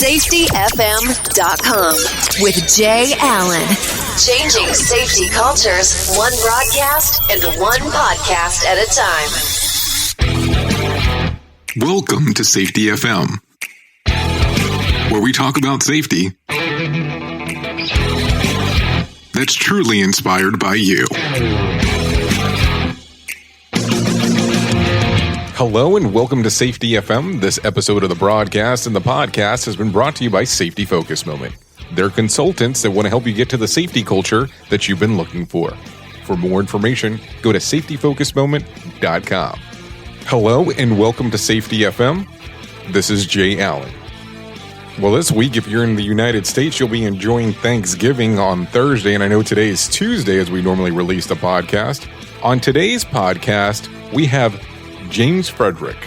SafetyFM.com with Jay Allen. Changing safety cultures, one broadcast and one podcast at a time. Welcome to Safety FM, where we talk about safety that's truly inspired by you. Hello and welcome to Safety FM. This episode of the broadcast and the podcast has been brought to you by Safety Focus Moment. They're consultants that want to help you get to the safety culture that you've been looking for. For more information, go to safetyfocusmoment.com. Hello and welcome to Safety FM. This is Jay Allen. Well, this week, if you're in the United States, you'll be enjoying Thanksgiving on Thursday, and I know today is Tuesday as we normally release the podcast. On today's podcast, we have James Frederick.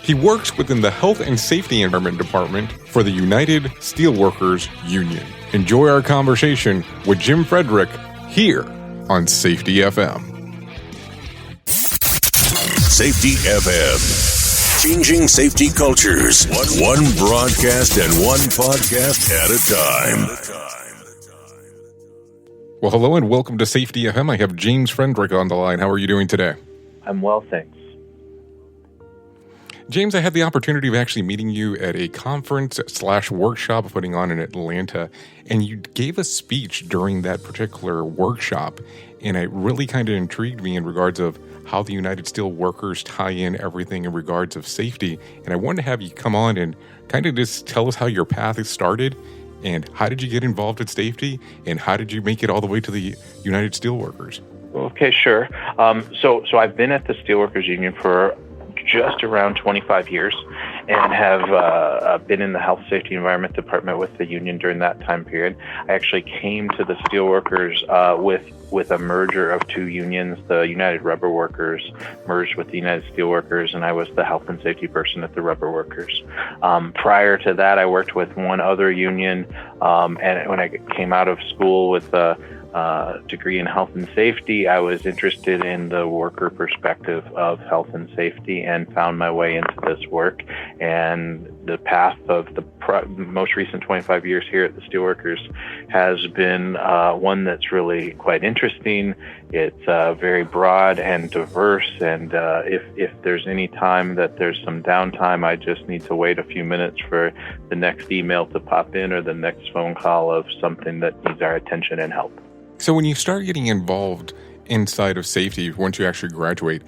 He works within the Health and Safety Environment Department for the United Steelworkers Union. Enjoy our conversation with Jim Frederick here on Safety FM. Safety FM. Changing safety cultures. One broadcast and one podcast at a time. Well, hello and welcome to Safety FM. I have James Frederick on the line. How are you doing today? I'm well, thanks. James, I had the opportunity of actually meeting you at a conference/workshop putting on in Atlanta, and you gave a speech during that particular workshop, and it really kind of intrigued me in regards of how the United Steelworkers tie in everything in regards of safety, and I wanted to have you come on and kind of just tell us how your path has started, and how did you get involved in safety, and how did you make it all the way to the United Steelworkers? Okay, sure. So I've been at the Steelworkers Union for just around 25 years and have been in the Health, Safety, Environment Department with the union during that time period. I actually came to the Steelworkers with a merger of two unions. The United Rubber Workers merged with the United Steelworkers, and I was the health and safety person at the Rubber Workers. Prior to that, I worked with one other union, and when I came out of school with degree in health and safety, I was interested in the worker perspective of health and safety and found my way into this work. And the path of the most recent 25 years here at the Steelworkers has been one that's really quite interesting. It's very broad and diverse, and if there's any time that there's some downtime, I just need to wait a few minutes for the next email to pop in or the next phone call of something that needs our attention and help. So when you start getting involved inside of safety, once you actually graduate,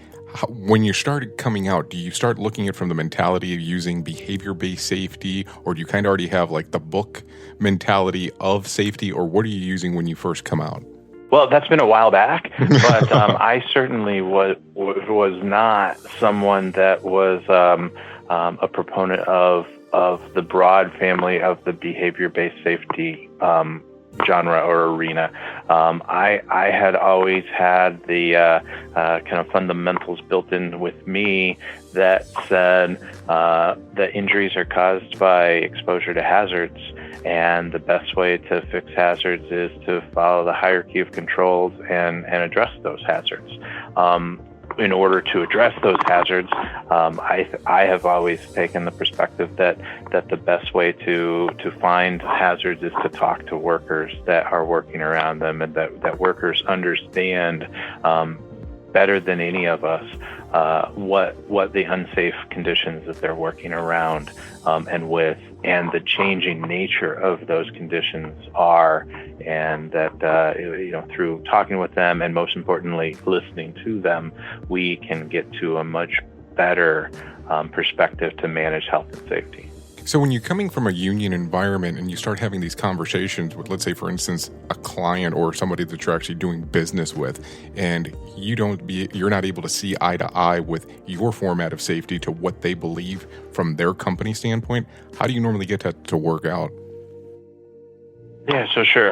when you started coming out, do you start looking at it from the mentality of using behavior-based safety, or do you kind of already have like the book mentality of safety, or what are you using when you first come out? Well, that's been a while back, but I certainly was not someone that was a proponent of the broad family of the behavior-based safety genre or arena. I had always had the kind of fundamentals built in with me that said that injuries are caused by exposure to hazards, and the best way to fix hazards is to follow the hierarchy of controls and address those hazards. In order to address those hazards, I have always taken the perspective that the best way to find hazards is to talk to workers that are working around them, and that workers understand better than any of us what the unsafe conditions that they're working around and with, and the changing nature of those conditions are, and that through talking with them and most importantly listening to them, we can get to a much better perspective to manage health and safety. So when you're coming from a union environment and you start having these conversations with, let's say, for instance, a client or somebody that you're actually doing business with, and you're not able to see eye to eye with your format of safety to what they believe from their company standpoint, how do you normally get that to work out? Yeah, so sure.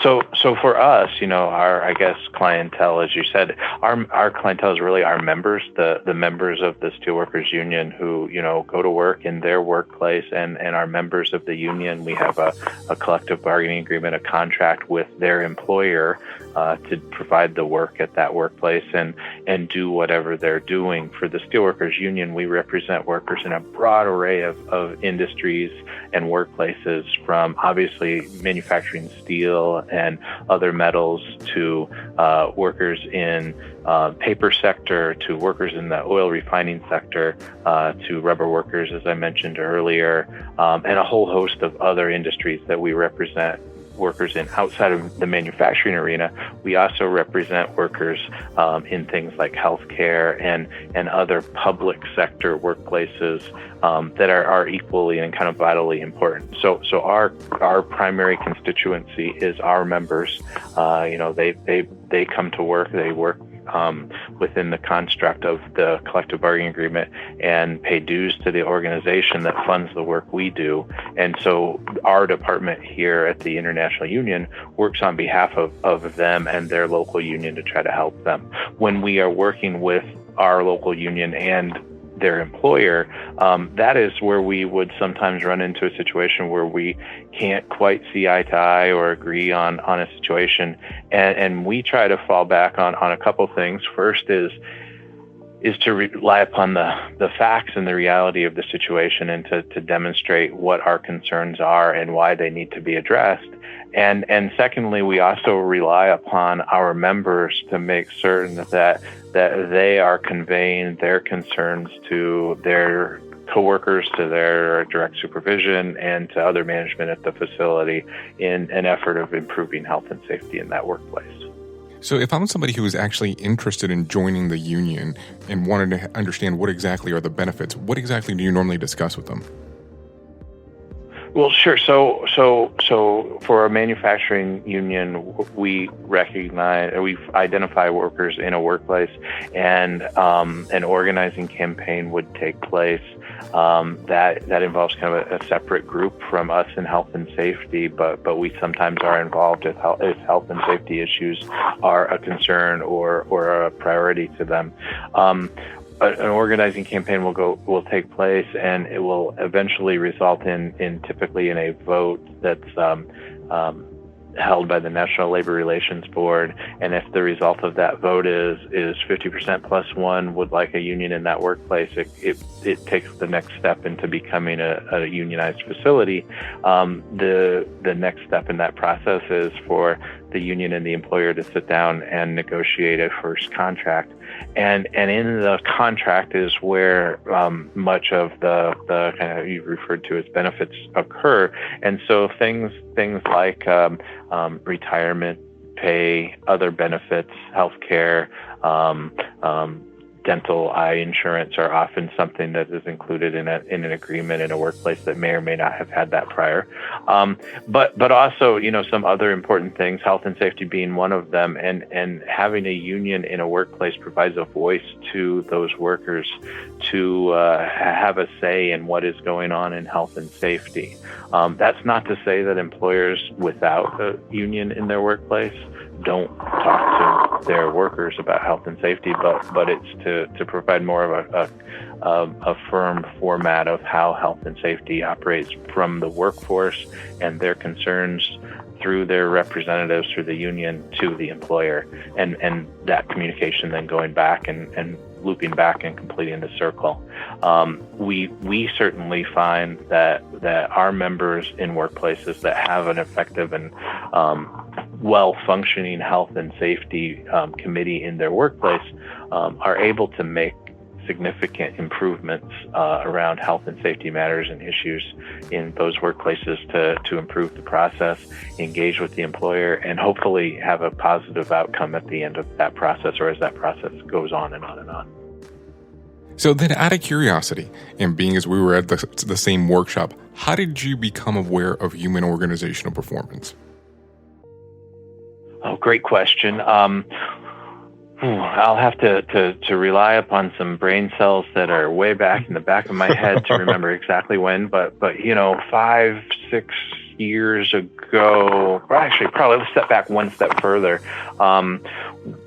So for us, our clientele, as you said, our clientele is really our members, the members of the Steelworkers Union who go to work in their workplace and are members of the union. We have a collective bargaining agreement, a contract with their employer to provide the work at that workplace and do whatever they're doing. For the Steelworkers Union, we represent workers in a broad array of industries and workplaces, from obviously manufacturing steel and other metals to workers in paper sector, to workers in the oil refining sector, to rubber workers, as I mentioned earlier, and a whole host of other industries that we represent workers in. Outside of the manufacturing arena, we also represent workers in things like healthcare and other public sector workplaces that are equally and kind of vitally important. So our primary constituency is our members. They come to work, they work within the construct of the collective bargaining agreement and pay dues to the organization that funds the work we do. And so our department here at the International Union works on behalf of them and their local union to try to help them. When we are working with our local union and their employer, that is where we would sometimes run into a situation where we can't quite see eye to eye or agree on a situation, and we try to fall back on a couple things. First is to rely upon the facts and the reality of the situation, and to demonstrate what our concerns are and why they need to be addressed. And secondly, we also rely upon our members to make certain that they are conveying their concerns to their coworkers, to their direct supervision, and to other management at the facility in an effort of improving health and safety in that workplace. So if I'm somebody who is actually interested in joining the union and wanted to understand what exactly are the benefits, what exactly do you normally discuss with them? Well, sure. So for a manufacturing union, we identify workers in a workplace, and an organizing campaign would take place. That involves kind of a separate group from us in health and safety, but we sometimes are involved if health and safety issues are a concern or a priority to them. An organizing campaign will take place, and it will eventually result in typically in a vote that's held by the National Labor Relations Board. And if the result of that vote is 50% plus one would like a union in that workplace, it takes the next step into becoming a unionized facility. The next step in that process is for the union and the employer to sit down and negotiate a first contract. And in the contract is where much of the kind of you referred to as benefits occur. And so things like retirement pay, other benefits, healthcare, dental, eye insurance are often something that is included in an agreement in a workplace that may or may not have had that prior. But also, some other important things, health and safety being one of them, and having a union in a workplace provides a voice to those workers to have a say in what is going on in health and safety. That's not to say that employers without a union in their workplace don't talk to their workers about health and safety, but it's to provide more of a firm format of how health and safety operates from the workforce and their concerns through their representatives through the union to the employer, and that communication then going back and looping back and completing the circle. We certainly find that our members in workplaces that have an effective and well-functioning health and safety committee in their workplace are able to make significant improvements around health and safety matters and issues in those workplaces to improve the process, engage with the employer, and hopefully have a positive outcome at the end of that process, or as that process goes on and on and on. So then, out of curiosity, and being as we were at the same workshop, how did you become aware of human organizational performance? Oh, great question. I'll have to rely upon some brain cells that are way back in the back of my head to remember exactly when, but 5-6 years ago, or actually probably let's step back one step further.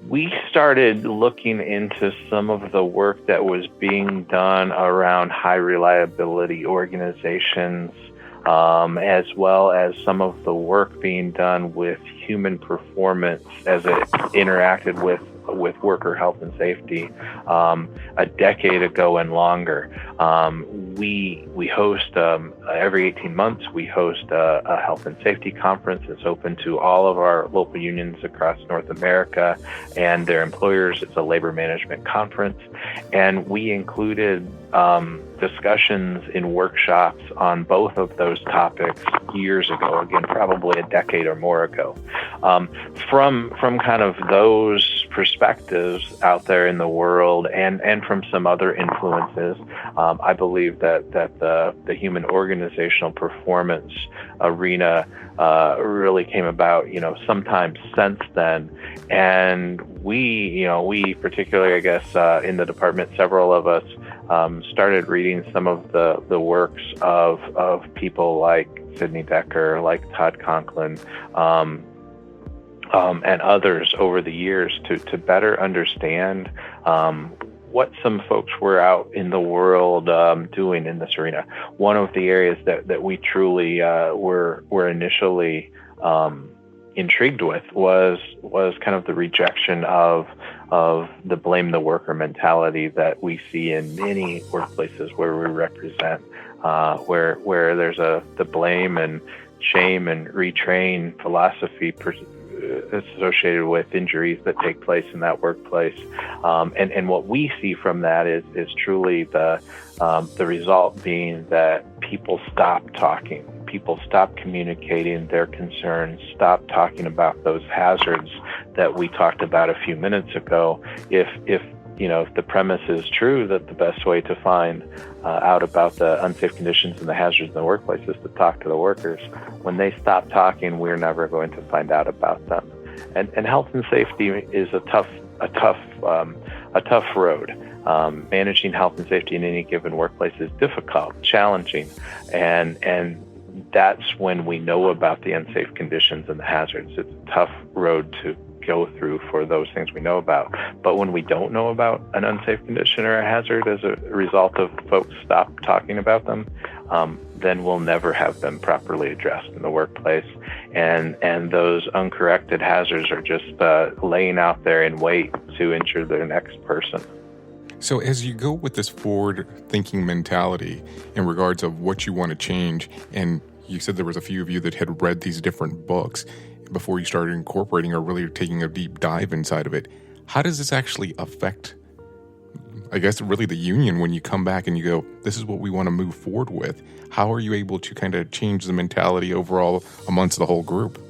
We started looking into some of the work that was being done around high reliability organizations as well as some of the work being done with human performance as it interacted with worker health and safety a decade ago and longer. We host every 18 months. We host a health and safety conference. It's open to all of our local unions across North America and their employers. It's a labor management conference, and we included discussions in workshops on both of those topics years ago. Again, probably a decade or more ago. From kind of those perspectives out there in the world, and from some other influences, I believe that the human organizational performance arena really came about, sometime since then. And we particularly, I guess, in the department, several of us started reading some of the works of people like Sidney Decker, like Todd Conklin, and others over the years to better understand what some folks were out in the world doing in this arena. One of the areas that we truly were initially intrigued with was kind of the rejection of the blame the worker mentality that we see in many workplaces where we represent, where there's the blame and shame and retrain philosophy associated with injuries that take place in that workplace. And what we see from that is truly the result being that people stop talking. People stop communicating their concerns, stop talking about those hazards that we talked about a few minutes ago. If the premise is true that the best way to find out about the unsafe conditions and the hazards in the workplace is to talk to the workers, when they stop talking, we're never going to find out about them. And health and safety is a tough road. Managing health and safety in any given workplace is difficult, challenging, and that's when we know about the unsafe conditions and the hazards. It's a tough road to go through for those things we know about. But when we don't know about an unsafe condition or a hazard as a result of folks stop talking about them, then we'll never have them properly addressed in the workplace. And those uncorrected hazards are just laying out there in wait to injure the next person. So as you go with this forward-thinking mentality in regards of what you want to change, and you said there was a few of you that had read these different books before you started incorporating or really taking a deep dive inside of it, how does this actually affect, I guess, really the union when you come back and you go, this is what we want to move forward with? How are you able to kind of change the mentality overall amongst the whole group?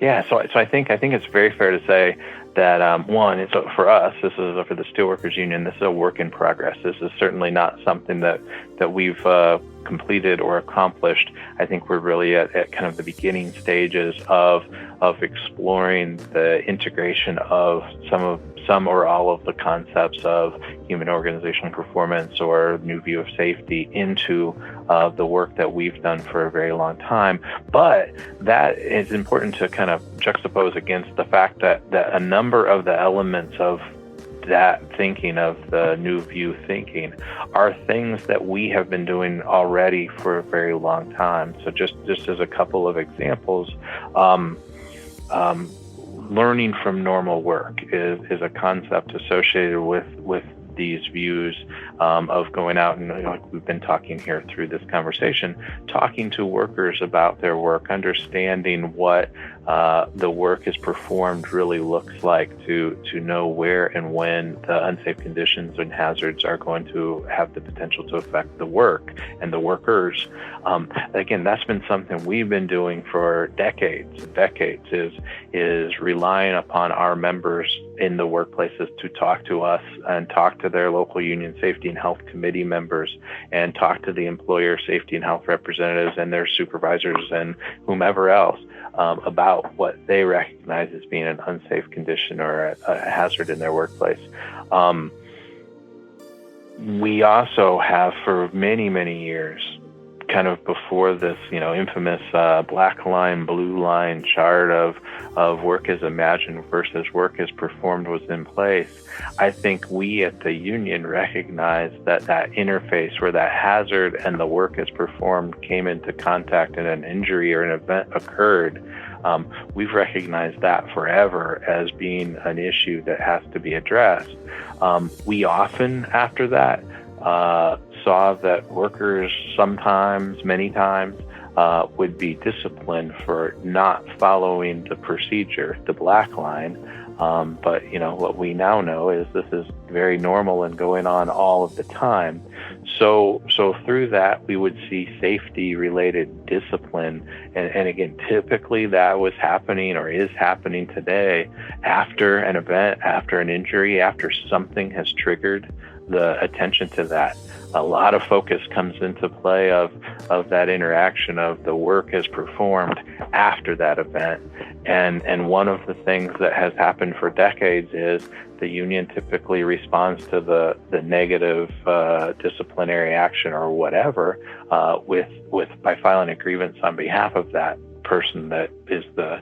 Yeah, so I think it's very fair to say that one, it's for us. This is for the Steelworkers Union. This is a work in progress. This is certainly not something that we've completed or accomplished. I think we're really at kind of the beginning stages of exploring the integration of some or all of the concepts of human organizational performance or new view of safety into the work that we've done for a very long time. But that is important to kind of juxtapose against the fact that a number of the elements of that thinking, of the new view thinking, are things that we have been doing already for a very long time. So just as a couple of examples, learning from normal work is a concept associated with these views of going out and, like we've been talking here through this conversation, talking to workers about their work, understanding what the work is performed really looks like, to know where and when the unsafe conditions and hazards are going to have the potential to affect the work and the workers. Again, that's been something we've been doing for decades and decades, is relying upon our members in the workplaces to talk to us and talk to their local union safety and health committee members, and talk to the employer safety and health representatives and their supervisors and whomever else about what they recognize as being an unsafe condition or a hazard in their workplace. We also have for many, many years kind of before this, infamous black line, blue line chart of work as imagined versus work as performed was in place, I think we at the union recognized that interface where that hazard and the work as performed came into contact and an injury or an event occurred. We've recognized that forever as being an issue that has to be addressed. We often, after that, saw that workers sometimes, many times, would be disciplined for not following the procedure, the black line. But what we now know is this is very normal and going on all of the time. So through that, we would see safety-related discipline, and again, typically that was happening or is happening today after an event, after an injury, after something has triggered the attention to that. A lot of focus comes into play of that interaction of the work as performed after that event. And one of the things that has happened for decades is the union typically responds to the negative disciplinary action or whatever by filing a grievance on behalf of that person that is the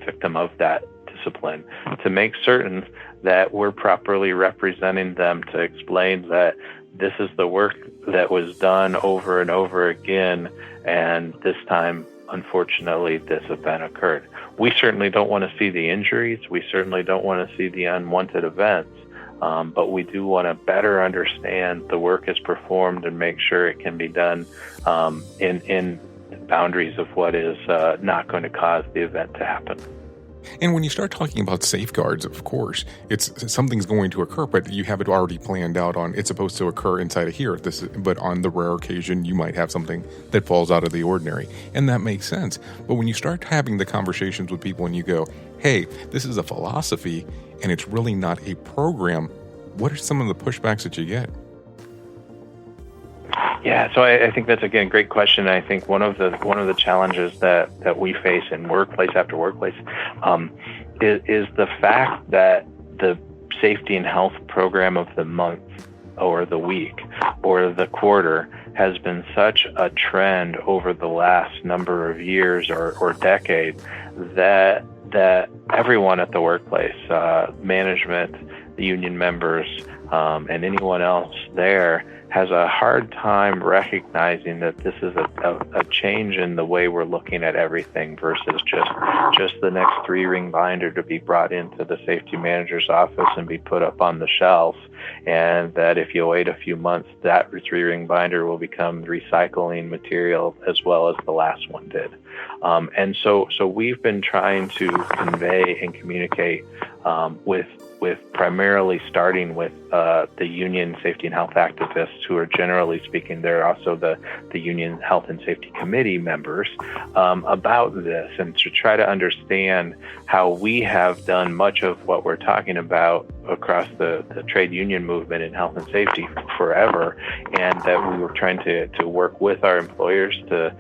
victim of that discipline, to make certain that we're properly representing them, to explain that this is the work that was done over and over again, and this time, unfortunately, this event occurred. We certainly don't want to see the injuries. We certainly don't want to see the unwanted events, but we do want to better understand the work is performed and make sure it can be done in the boundaries of what is not going to cause the event to happen. And when you start talking about safeguards, of course, something's going to occur, but you have it already planned out on it's supposed to occur inside of here. But on the rare occasion, you might have something that falls out of the ordinary. And that makes sense. But when you start having the conversations with people and you go, hey, this is a philosophy and it's really not a program, what are some of the pushbacks that you get? Yeah, so I think that's, again, a great question. I think one of the challenges that we face in workplace after workplace is the fact that the safety and health program of the month or the week or the quarter has been such a trend over the last number of years or decades that everyone at the workplace, management, the union members, and anyone else there has a hard time recognizing that this is a change in the way we're looking at everything versus just the next 3-ring binder to be brought into the safety manager's office and be put up on the shelf. And that if you wait a few months, that 3-ring binder will become recycling material as well as the last one did. And so we've been trying to convey and communicate with primarily starting with the union safety and health activists, who are, generally speaking, they're also the union health and safety committee members, about this, and to try to understand how we have done much of what we're talking about across the trade union movement in health and safety forever, and that we were trying to work with our employers to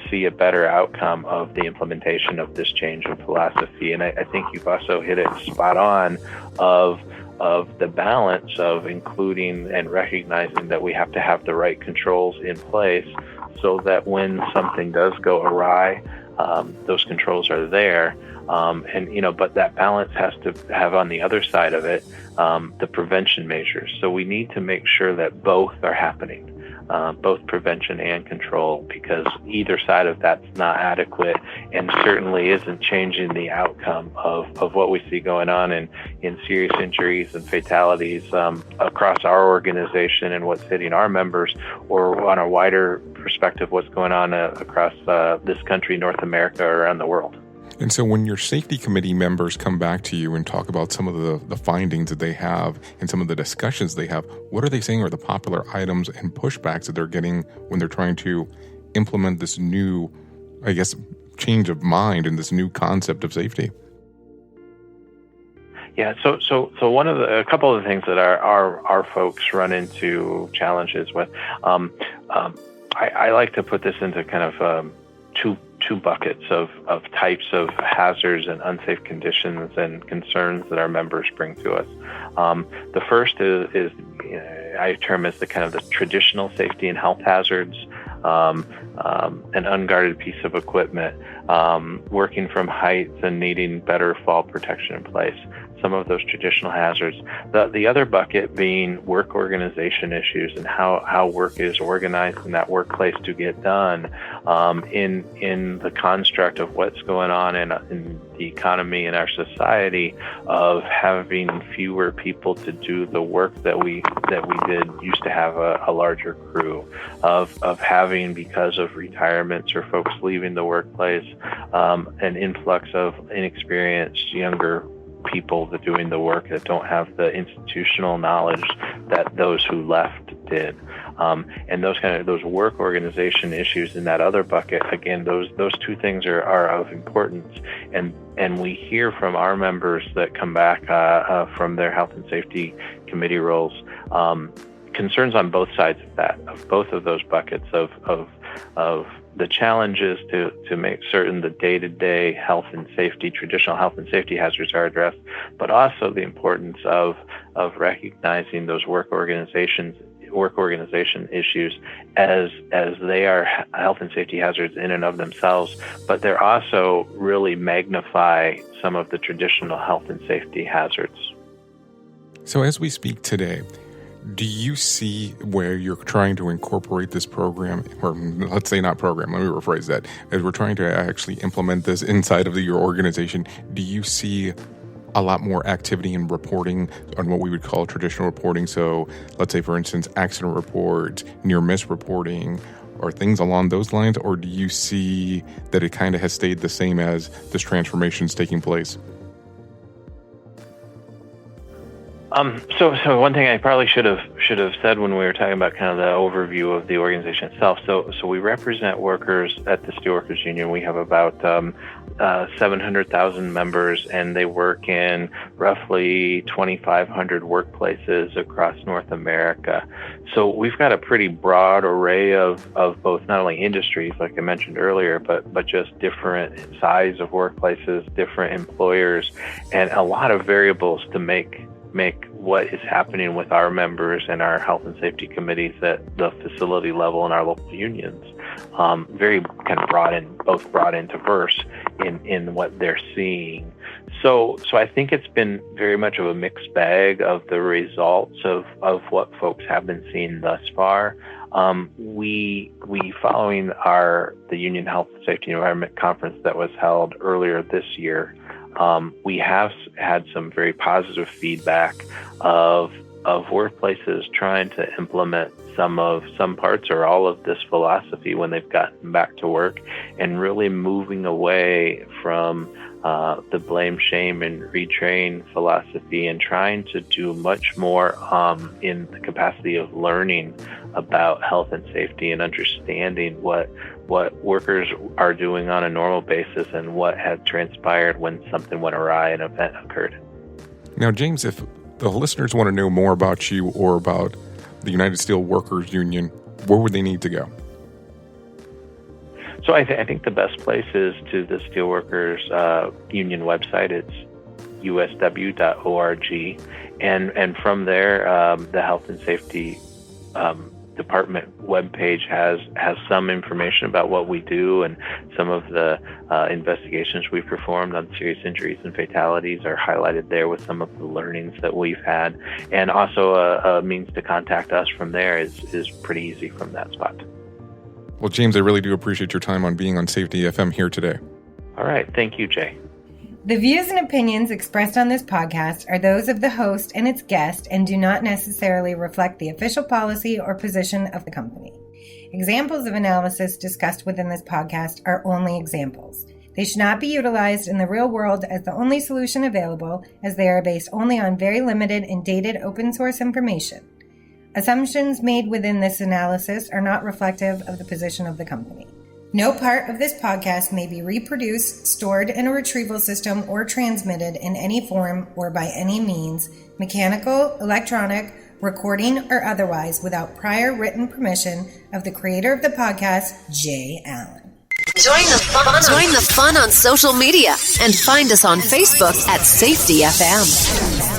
see a better outcome of the implementation of this change in philosophy. And I think you've also hit it spot on of the balance of including and recognizing that we have to have the right controls in place so that when something does go awry, those controls are there. But that balance has to have on the other side of it the prevention measures. So we need to make sure that both are happening. Both prevention and control, because either side of that's not adequate and certainly isn't changing the outcome of what we see going on in serious injuries and fatalities across our organization and what's hitting our members, or on a wider perspective, what's going on across this country, North America, around the world. And so when your safety committee members come back to you and talk about some of the findings that they have and some of the discussions they have, what are they saying are the popular items and pushbacks that they're getting when they're trying to implement this new, I guess, change of mind and this new concept of safety? Yeah, so a couple of the things that our folks run into challenges with, I like to put this into kind of two buckets of types of hazards and unsafe conditions and concerns that our members bring to us. The first is I term as the kind of the traditional safety and health hazards, an unguarded piece of equipment, working from heights and needing better fall protection in place. Some of those traditional hazards. The other bucket being work organization issues and how work is organized in that workplace to get done, in the construct of what's going on in the economy and our society, of having fewer people to do the work that we used to have a larger crew, of having, because of retirements or folks leaving the workplace, an influx of inexperienced younger people that doing the work that don't have the institutional knowledge that those who left did, and those work organization issues in that other bucket. Again, those two things are of importance, and we hear from our members that come back from their health and safety committee roles, concerns on both sides of both of those buckets of the challenges to make certain the day-to-day health and safety, traditional health and safety hazards are addressed, but also the importance of recognizing those work organization issues as they are health and safety hazards in and of themselves, but they're also really magnify some of the traditional health and safety hazards. So as we speak today, do you see where you're trying to incorporate this program, or let's say not program, let me rephrase that, as we're trying to actually implement this inside of your organization, do you see a lot more activity in reporting on what we would call traditional reporting? So let's say, for instance, accident reports, near miss reporting, or things along those lines, or do you see that it kind of has stayed the same as this transformation is taking place? So one thing I probably should have said when we were talking about kind of the overview of the organization itself. So we represent workers at the Steelworkers Union. We have about 700,000 members, and they work in roughly 2,500 workplaces across North America. So we've got a pretty broad array of both not only industries, like I mentioned earlier, but just different size of workplaces, different employers, and a lot of variables to make what is happening with our members and our health and safety committees at the facility level and our local unions very kind of brought in diverse in what they're seeing. So I think it's been very much of a mixed bag of the results of what folks have been seeing thus far. We following the Union Health, Safety, and Environment Conference that was held earlier this year, we have had some very positive feedback of workplaces trying to implement some parts or all of this philosophy when they've gotten back to work, and really moving away from the blame, shame, and retrain philosophy, and trying to do much more in the capacity of learning about health and safety and understanding what workers are doing on a normal basis and what had transpired when something went awry, an event occurred. Now, James, if the listeners want to know more about you or about the United Steelworkers Union, where would they need to go? So I think the best place is to the Steelworkers Union website. It's usw.org, and from there, the Health and Safety Department webpage has some information about what we do, and some of the investigations we've performed on serious injuries and fatalities are highlighted there with some of the learnings that we've had, and also a means to contact us from there is pretty easy from that spot. Well, James, I really do appreciate your time on being on Safety FM here today. All right. Thank you, Jay. The views and opinions expressed on this podcast are those of the host and its guest and do not necessarily reflect the official policy or position of the company. Examples of analysis discussed within this podcast are only examples. They should not be utilized in the real world as the only solution available, as they are based only on very limited and dated open source information. Assumptions made within this analysis are not reflective of the position of the company. No part of this podcast may be reproduced, stored in a retrieval system, or transmitted in any form or by any means, mechanical, electronic, recording, or otherwise, without prior written permission of the creator of the podcast, Jay Allen. Join the fun on social media and find us on Facebook at Safety FM.